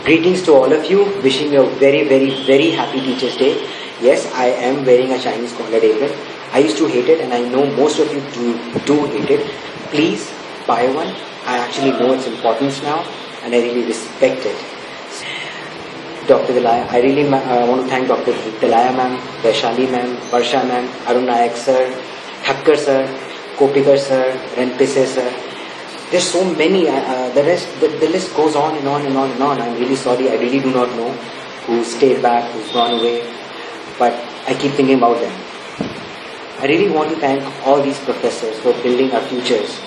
Greetings to all of you. Wishing you a very, very, very happy Teachers' Day. Yes, I am wearing a Chinese collared apron. I used to hate it, and I know most of you do hate it. Please buy one. I actually know its importance now, and I really respect it. Dr. Dilaya, I really want to thank Dr. Dilaya ma'am, Vaishali ma'am, Varsha ma'am, Arun Nayak sir, Thakkar sir, Kopikar sir, Renpise sir. There's so many. The list goes on and on and on and on. I'm really sorry. I really do not know who stayed back, who's gone away, but I keep thinking about them. I really want to thank all these professors for building our futures.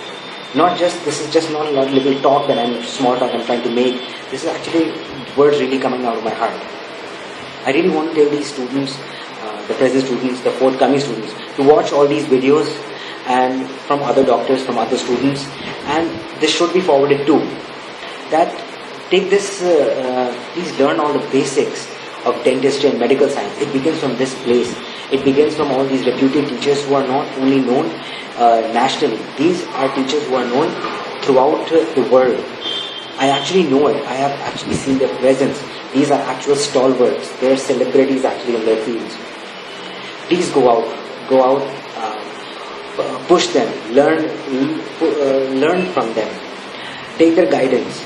This is just not a little talk that small talk I'm trying to make. This is actually words really coming out of my heart. I really want to tell these students, the present students, the forthcoming students, to watch all these videos and from other doctors, from other students, and this should be forwarded too. That take this, please learn all the basics of dentistry and medical science. It begins from this place. It begins from all these reputed teachers who are not only known nationally. These are teachers who are known throughout the world. I actually know it. I have actually seen their presence. These are actual stalwarts. They are celebrities actually in their fields. Please go out, push them, learn from them, take their guidance,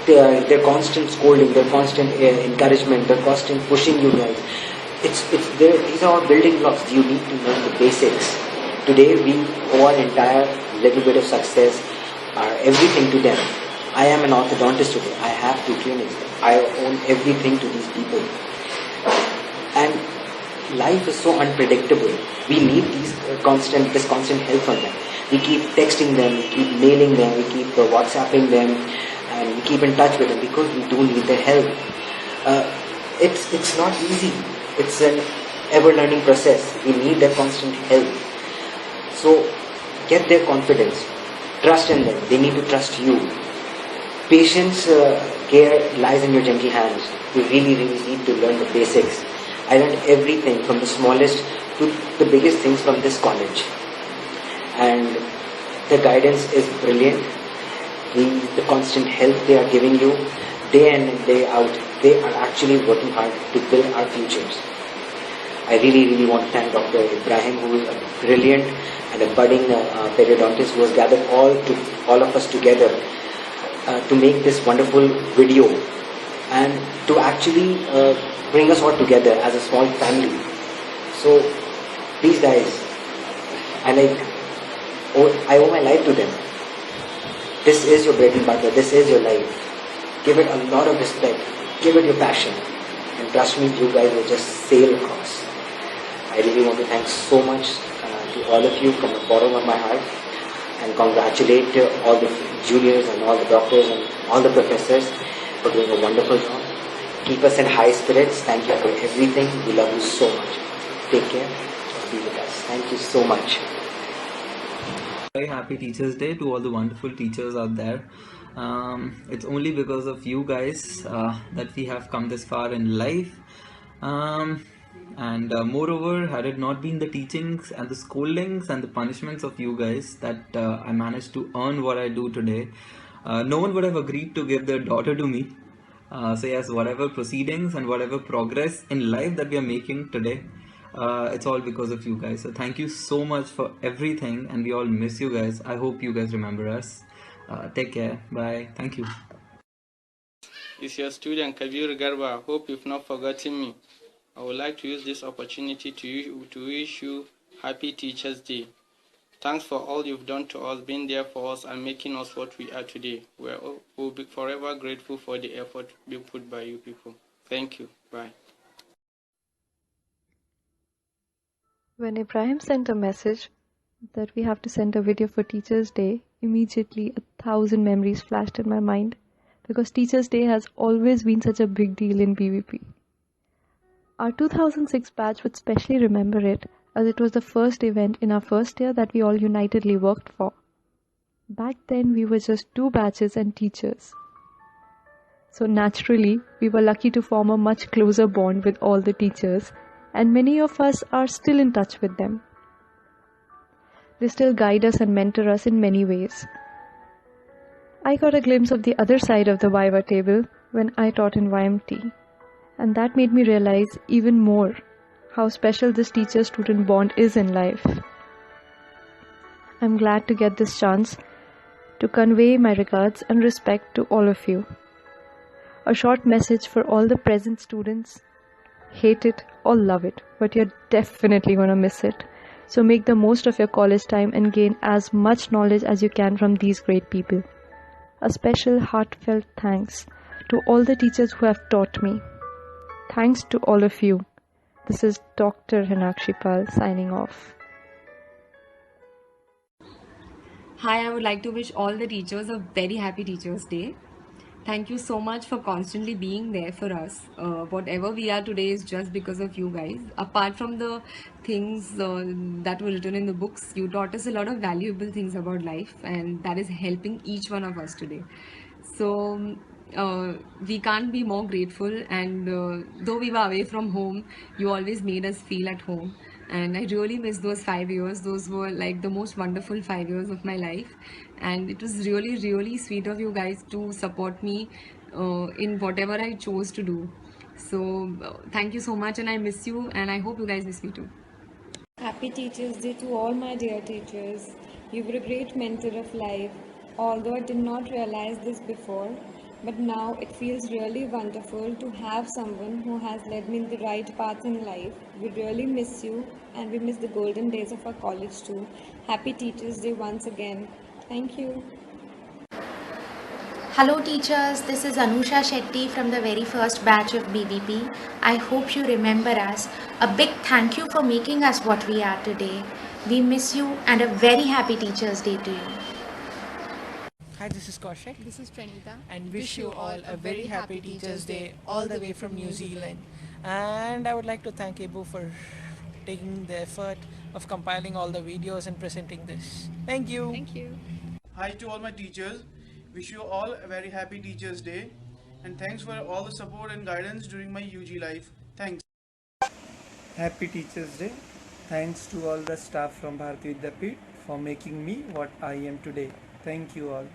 their constant scolding, their constant encouragement, their constant pushing you guys. These are all building blocks. You need to learn the basics. Today we owe our entire little bit of success, everything to them. I am an orthodontist today. I have 2 clinics. I own everything to these people. And life is so unpredictable. We need this constant help from them. We keep texting them, we keep mailing them, we keep WhatsApping them, and we keep in touch with them because we do need their help. It's not easy. It's an ever-learning process. We need their constant help. So get their confidence. Trust in them. They need to trust you. Patience, care lies in your gentle hands. You really, really need to learn the basics. I learned everything from the smallest to the biggest things from this college. And the guidance is brilliant. The constant help they are giving you, day in and day out, they are actually working hard to build our futures. I really, really want to thank Dr. Ibrahim, who is a brilliant and a budding periodontist who has gathered all of us together to make this wonderful video and to actually bring us all together as a small family. So please guys, I owe my life to them. This is your bread and butter. This is your life. Give it a lot of respect. Give it your passion. And trust me, you guys will just sail across. I really want to thank so much to all of you from the bottom of my heart and congratulate all the juniors and all the doctors and all the professors for doing a wonderful job. Keep us in high spirits. Thank you for everything. We love you so much. Take care. Be with us. Thank you so much. Very happy Teachers' Day to all the wonderful teachers out there. It's only because of you guys that we have come this far in life. And moreover, had it not been the teachings and the scoldings and the punishments of you guys that I managed to earn what I do today, no one would have agreed to give their daughter to me. So yes, whatever proceedings and whatever progress in life that we are making today, it's all because of you guys. So thank you so much for everything, and we all miss you guys. I hope you guys remember us. Take care. Bye. Thank you. It's your student Kabir Garba. Hope you've not forgotten me. I would like to use this opportunity to wish you happy Teachers' Day. Thanks for all you've done to us, being there for us and making us what we are today. We'll be forever grateful for the effort being put by you people. Thank you. Bye. When Ibrahim sent a message that we have to send a video for Teachers' Day, immediately 1,000 memories flashed in my mind because Teachers' Day has always been such a big deal in BVP. Our 2006 batch would specially remember it as it was the first event in our first year that we all unitedly worked for. Back then we were just 2 batches and teachers. So naturally, we were lucky to form a much closer bond with all the teachers, and many of us are still in touch with them. They still guide us and mentor us in many ways. I got a glimpse of the other side of the Viva table when I taught in YMT, and that made me realize even more how special this teacher-student bond is in life. I'm glad to get this chance to convey my regards and respect to all of you. A short message for all the present students: hate it or love it, but you're definitely gonna miss it. So make the most of your college time and gain as much knowledge as you can from these great people. A special heartfelt thanks to all the teachers who have taught me. Thanks to all of you. This is Dr. Hinakshi Pal signing off. Hi, I would like to wish all the teachers a very happy Teachers' Day. Thank you so much for constantly being there for us. Whatever we are today is just because of you guys. Apart from the things that were written in the books, you taught us a lot of valuable things about life, and that is helping each one of us today. So, we can't be more grateful. And though we were away from home, you always made us feel at home. And I really miss those 5 years. Those were like the most wonderful 5 years of my life. And it was really, really sweet of you guys to support me in whatever I chose to do. So, thank you so much, and I miss you, and I hope you guys miss me too. Happy Teachers' Day to all my dear teachers. You were a great mentor of life. Although I did not realize this before, but now it feels really wonderful to have someone who has led me in the right path in life. We really miss you, and we miss the golden days of our college too. Happy Teachers' Day once again. Thank you. Hello teachers, this is Anusha Shetty from the very first batch of BVP. I hope you remember us. A big thank you for making us what we are today. We miss you and a very happy Teachers' Day to you. Hi, this is Kaushik. This is Pranita. And wish you all a very happy Teachers' Day all the way from New Zealand. And I would like to thank Ibu for taking the effort of compiling all the videos and presenting this. Thank you. Thank you. Hi to all my teachers. Wish you all a very happy Teachers' Day. And thanks for all the support and guidance during my UG life. Thanks. Happy Teachers' Day. Thanks to all the staff from Bharati Vidyapeeth for making me what I am today. Thank you all.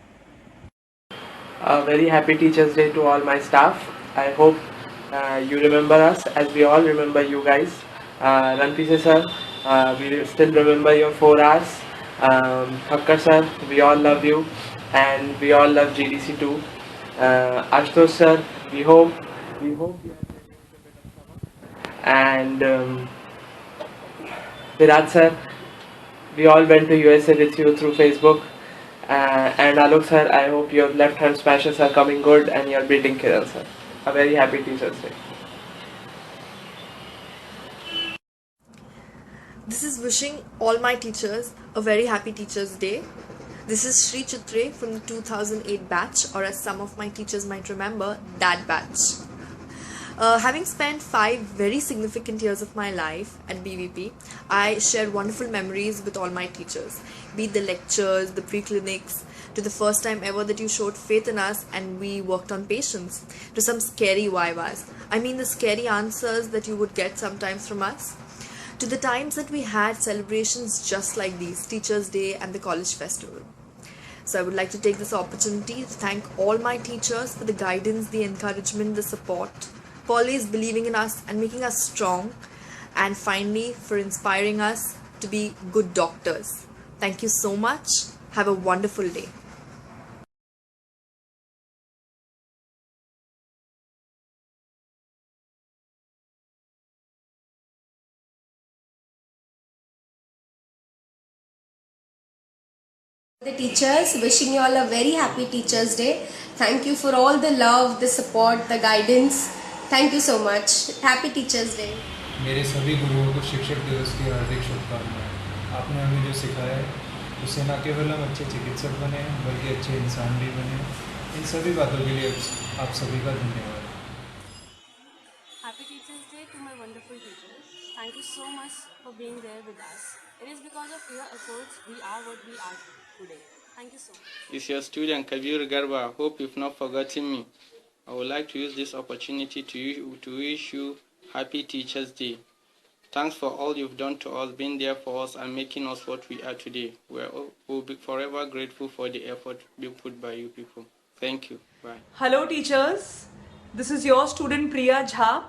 A very happy Teachers' Day to all my staff. I hope you remember us as we all remember you guys. Ranpise sir, we still remember your 4 hours. Thakkar sir, we all love you, and we all love GDC too. Ashutosh sir, we hope you are ready with a bit of summer. And Virat sir, we all went to USA with you through Facebook. And Alok sir, I hope your left hand smashes are coming good and you're beating Kiran sir. A very happy Teachers' Day. This is wishing all my teachers a very happy Teachers' Day. This is Sri Chitre from the 2008 batch, or as some of my teachers might remember, that batch. Having spent 5 very significant years of my life at BVP, I shared wonderful memories with all my teachers, be it the lectures, the pre-clinics, to the first time ever that you showed faith in us and we worked on patients, to some scary vivas. I mean the scary answers that you would get sometimes from us, to the times that we had celebrations just like these, Teachers' Day and the College Festival. So I would like to take this opportunity to thank all my teachers for the guidance, the encouragement, the support, for always believing in us and making us strong, and finally for inspiring us to be good doctors. Thank you so much. Have a wonderful day. The teachers, wishing you all a very happy Teachers' Day. Thank you for all the love, the support, the guidance. Thank you so much. Happy Teachers' Day. मेरे सभी गुरुओं को शिक्षक दिवस की हार्दिक शुभकामनाएं। आपने हमें जो सिखाया है उससे न केवल हम अच्छे चिकित्सक बने बल्कि अच्छे इंसान भी बने। इन सभी बातों के लिए आप सभी का धन्यवाद। Happy Teachers' Day to my wonderful teachers. Thank you so much for being there with us. It is because of your efforts we are what we are today. Thank you so much. It's your student Kabir Garba. Hope you've not forgotten me. I would like to use this opportunity to wish you happy Teachers' Day. Thanks for all you've done to us, being there for us and making us what we are today. We'll be forever grateful for the effort being put by you people. Thank you. Bye. Hello teachers. This is your student Priya Jha.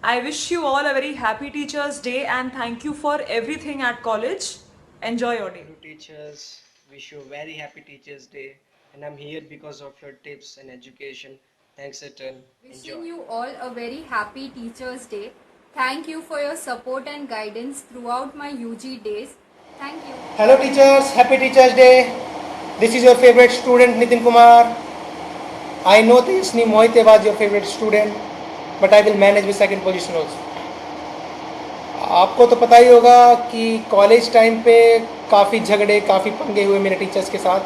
I wish you all a very happy Teachers' Day and thank you for everything at college. Enjoy your day. Hello teachers, wish you a very happy Teachers' Day, and I'm here because of your tips and education. Thanks Ethan. Wishing you all a very happy Teachers' Day. Thank you for your support and guidance throughout my UG days. Thank you. Hello teachers, happy Teachers' Day. This is your favorite student Nitin Kumar. I know Tejasni Mohite was your favorite student, but I will manage with second position also. आपको तो पता ही होगा कि college time पे काफ़ी झगड़े काफ़ी पंगे हुए मेरे टीचर्स के साथ.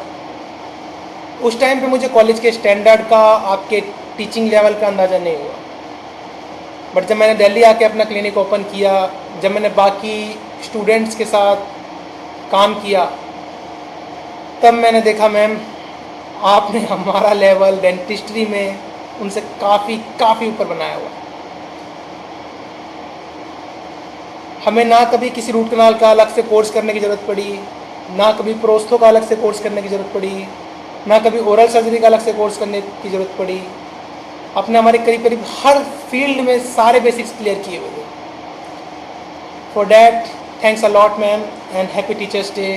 उस टाइम पे मुझे कॉलेज के स्टैंडर्ड का आपके टीचिंग लेवल का अंदाज़ा नहीं हुआ, बट जब मैंने दिल्ली आके अपना क्लिनिक ओपन किया, जब मैंने बाकी स्टूडेंट्स के साथ काम किया, तब मैंने देखा मैम आपने हमारा लेवल डेंटिस्ट्री में उनसे काफ़ी ऊपर बनाया हुआ. हमें ना कभी किसी रूट कनाल का अलग से कोर्स करने की ज़रूरत पड़ी, ना कभी प्रोस्थो का अलग से कोर्स करने की ज़रूरत पड़ी, ना कभी ओरल सर्जरी का अलग से कोर्स करने की ज़रूरत पड़ी. आपने हमारे करीब हर फील्ड में सारे बेसिक्स क्लियर किए हुए. For that thanks a lot ma'am and happy teachers day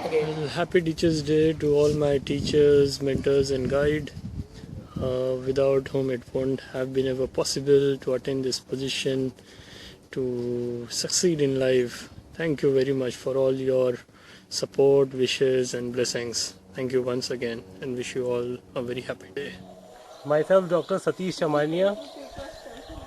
again. Well, happy Teachers Day to all my teachers, mentors and guide, without whom it wouldn't have been ever possible to attain this position, to succeed in life. Thank you very much for all your support, wishes and blessings. Thank you once again and wish you all a very happy day. Myself, Dr. Satish Chamania.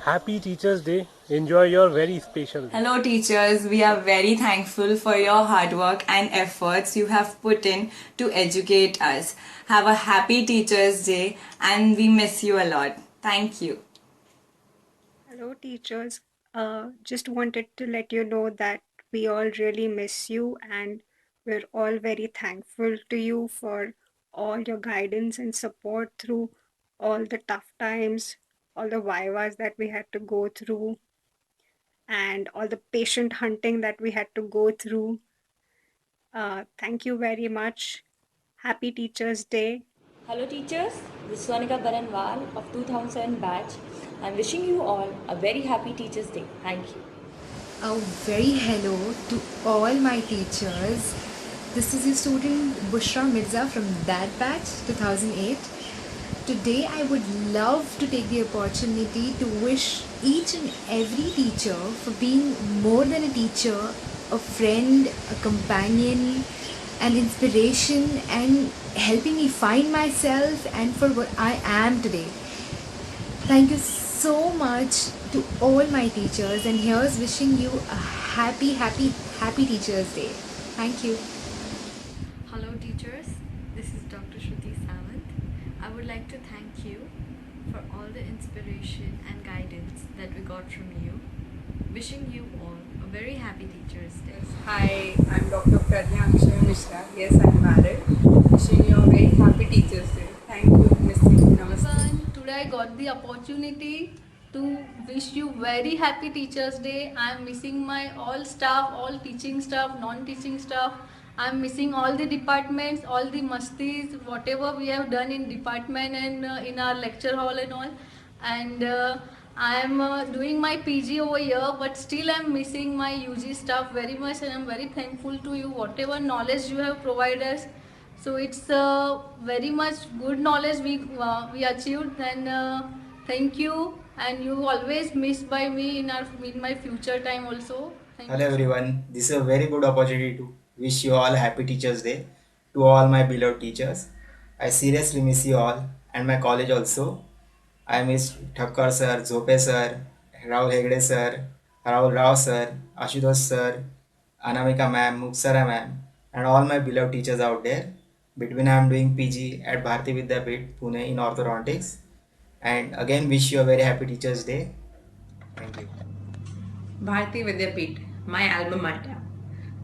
Happy Teachers Day. Enjoy your very special day. Hello teachers, we are very thankful for your hard work and efforts you have put in to educate us. Have a happy Teachers Day and we miss you a lot. Thank you. Hello teachers, just wanted to let you know that we all really miss you and we're all very thankful to you for all your guidance and support through all the tough times, all the vivas that we had to go through, and all the patient hunting that we had to go through. Thank you very much. Happy Teachers Day. Hello teachers, this is Sonika Baranwal of 2007 batch. I'm wishing you all a very happy Teachers Day. Thank you. A very hello to all my teachers. This is your student Bushra Mirza from that batch 2008. Today I would love to take the opportunity to wish each and every teacher for being more than a teacher, a friend, a companion, an inspiration and helping me find myself and for what I am today. Thank you so much to all my teachers and here's wishing you a happy Teachers Day. Thank you. Hello teachers, this is Dr. Shruti Samant. I would like to thank you for all the inspiration and guidance that we got from you. Wishing you all a very happy Teachers Day. Hi, I'm Dr. Pradnya Akshay Mishra. Yes, I'm married. Wishing you a very happy Teachers Day. Thank you, Miss Namaste. Today I got the opportunity to wish you very happy Teachers Day. I am missing my all staff, all teaching staff, non-teaching staff. I am missing all the departments, all the mustis, whatever we have done in department and in our lecture hall and all. And I am doing my PG over here, but still I am missing my UG staff very much, and I am very thankful to you, whatever knowledge you have provided us. So it's very much good knowledge we achieved, and thank you. And you always missed by me in my future time also. Thank Hello you. everyone, this is a very good opportunity to wish you all a happy Teachers Day. To all my beloved teachers, I seriously miss you all and my college also. I miss Thakkar sir, Zope sir, Rahul Hegde sir, Rahul Rao sir, Ashutosh sir, Anamika ma'am, Muksara ma'am, and all my beloved teachers out there. Between I am doing PG at Bharati Vidyapit, Pune in orthodontics. And again wish you a very happy Teachers Day. Thank you. Bharati Vidyapit, my alma mater.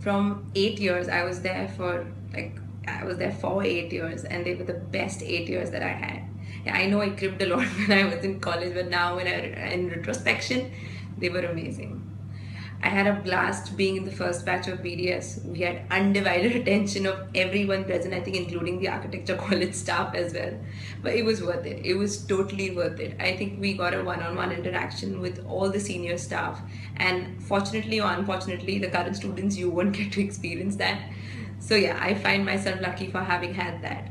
From 8 years, I was there for 8 years, and they were the best 8 years that I had. Yeah, I know I cribbed a lot when I was in college, but now in retrospection, they were amazing. I had a blast being in the first batch of BDS. We had undivided attention of everyone present, I think including the architecture college staff as well. But it was worth it. It was totally worth it. I think we got a one-on-one interaction with all the senior staff. And fortunately or unfortunately, the current students, you won't get to experience that. So yeah, I find myself lucky for having had that.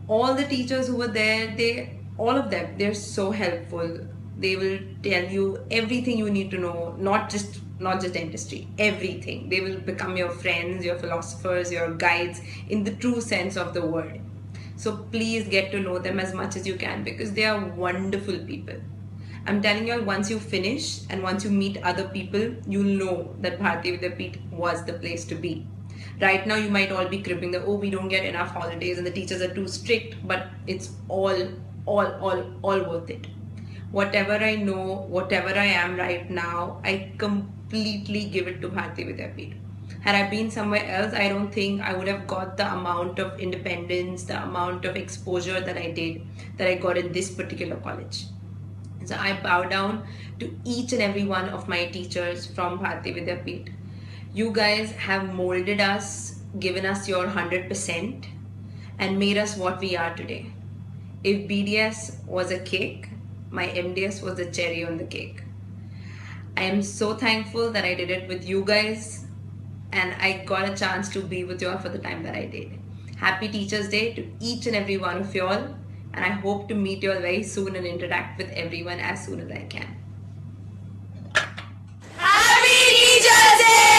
All the teachers who were there, all of them, they're so helpful. They will tell you everything you need to know, not just dentistry, everything. They will become your friends, your philosophers, your guides in the true sense of the word. So please get to know them as much as you can because they are wonderful people. I'm telling you all, once you finish and once you meet other people, you'll know that Bharati Vidyapeeth was the place to be. Right now, you might all be cribbing that, oh, we don't get enough holidays and the teachers are too strict, but it's all worth it. Whatever I know, whatever I am right now, I completely give it to Bharati Vidyapeeth. Had I been somewhere else, I don't think I would have got the amount of independence, the amount of exposure that I got in this particular college. So I bow down to each and every one of my teachers from Bharati Vidyapeeth. You guys have molded us, given us your 100% and made us what we are today. If BDS was a cake, my MDS was the cherry on the cake. I am so thankful that I did it with you guys and I got a chance to be with you all for the time that I did. Happy Teachers Day to each and every one of you all, and I hope to meet you all very soon and interact with everyone as soon as I can. Happy Teachers Day!